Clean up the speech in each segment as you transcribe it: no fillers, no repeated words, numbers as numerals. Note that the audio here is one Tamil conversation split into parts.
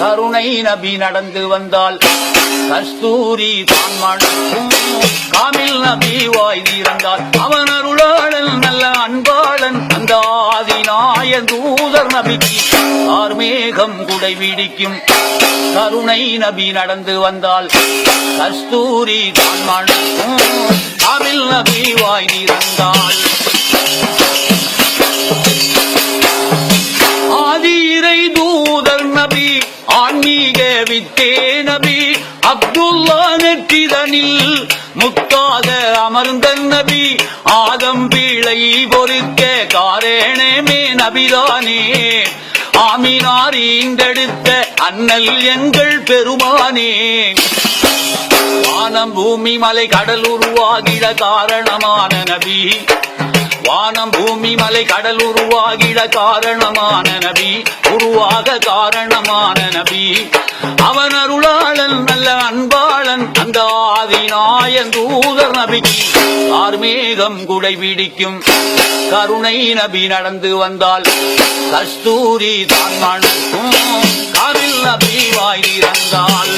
கருணை நபி நடந்து வந்தால் கஸ்தூரி தான் மணக்கும். காமில் நபி வாய் திறந்தால் அவன் அருளாளன் நல்ல அன்பாளன். அந்த ஆதிநாயன் தூதர் நபிக்கு ஆர்மேகம் குடை பிடிக்கும். கருணை நபி நடந்து வந்தால் கஸ்தூரி தான் மணக்கும். காமில் நபி வாய் திறந்தால் ஆதி இறை தூதர் நபி ஆன்மீக வித்தே நபி. அப்துல்லா நெற்றிதனில் முத்தாக அமர்ந்த நபி. ஆதம் பீழை பொறுக்க காரணமே நபிதானே. ஆமினார் ஈண்டெடுத்த அண்ணல் எங்கள் பெருமானே. வானம் பூமி மலை கடல் உருவாகிட காரணமான நபி. வானம் பூமி மலை கடல் உருவாகிட காரணமான நபி. உருவாக காரணமான நபி. அவன் அருளாளன் நல்ல அன்பாளன். அந்த ஆதிநாயன் தூதர் நபிக்கு ஆர்மேகம் குடை பிடிக்கும். கருணை நபி நடந்து வந்தால் கஸ்தூரி தான் மணக்கும். காமில் நபி வாய் திறந்தால்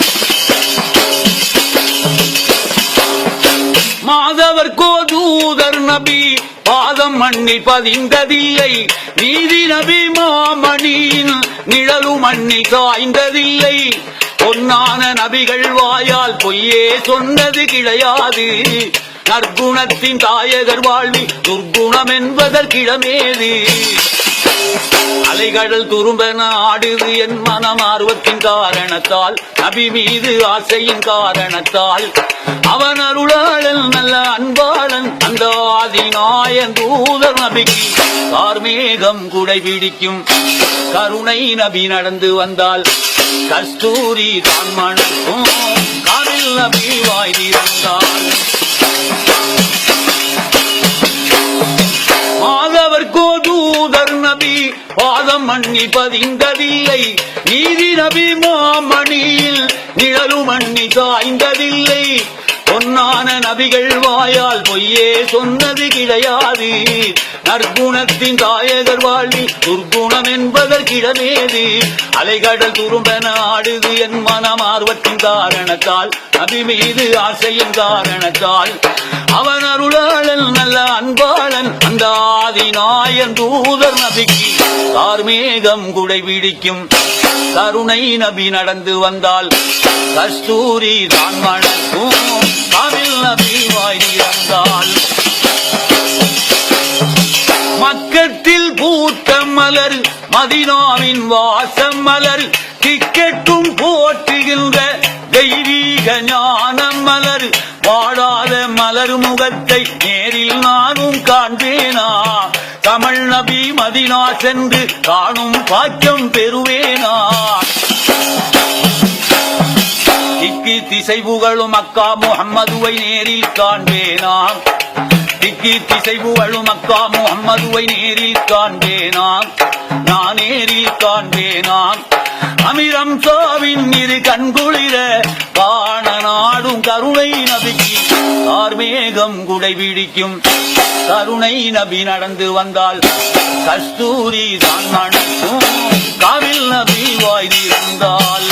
மாதவர் கோதூதர் நபி. பாதம் மண்ணில் பதிந்ததில்லை. நீதி நபி மாமணியின் நிழலு மண்ணி காய்ந்ததில்லை. பொன்னான நபிகள் வாயால் பொய்யே சொன்னது கிடையாது. நற்குணத்தின் தாயகர் வாழ்வி துர்குணம் என்பதற்கிடமேது. அலைகடல் துரும்பென ஆடுது என் மனம் ஆர்வத்தின் காரணத்தால். நபி மீது ஆசையின் காரணத்தால். அவன் அருளாளன் நல்ல அன்பாளன். அந்த ஆதிநாயன் தூதர் நபிக்கு கார்மேகம் குடை பிடிக்கும். கருணை நபி நடந்து வந்தால் கஸ்தூரி தான் மணக்கும். காமில் நபி வாய் திறந்தால் மாதவர் கோதூதர் நபி. பாதம் மண்ணி பதிந்ததில்லை. நீதி நபி மாமணியில் நிழலு மண்ணி காய்ந்ததில்லை. பொன்னான நபிகள் வாயால் பொய்யே சொன்னது கிடையாது. நற்குணத்தின் தாயகர் வாழ்வி துர்குணம் என்பதற்கிடமேது. அலைகடல் துரும்பென ஆடுது என் மனம் ஆர்வத்தின் காரணத்தால். நபி மீது ஆசையின் காரணத்தால். அவன் அருளாளன் நல்ல அன்பாளன். அந்த ஆதிநாயன் தூதர் நபிக்கு கார்மேகம் குடை பிடிக்கும். கருணை நபி நடந்து வந்தால் கஸ்தூரி தான் மணக்கும். காமில் நபி வாய் திறந்தால் மக்கத்தில் பூத்த மலர் மதீனாவின் வாசம் மலர். திக்கெட்டும் போற்றுகின்ற தெய்வீக ஞானம் மலர். வாடாத மலர் முகத்தை நேரில் நானும் காண்பேனா. தமிழ் நபி மதீனா சென்று காணும் பாக்கியம் பெறுவேனா. திக்கி திசை புகழும் மக்கா முஹம்மதுவை நேரில் காண்பேனா. திக்கி திசை புகழும் மக்கா முஹம்மதுவை நேரில் காண்பேனா. நான் நேரில் காண்பேனா. அமிரம் சாவின் இரு கண்குளிர காண நாடும் கருணை நபிக்கு கார்மேகம் குடை பிடிக்கும். கருணை நபி நடந்து வந்தால் கஸ்தூரி தான் மணக்கும். காமில் நபி வாய் திறந்தால்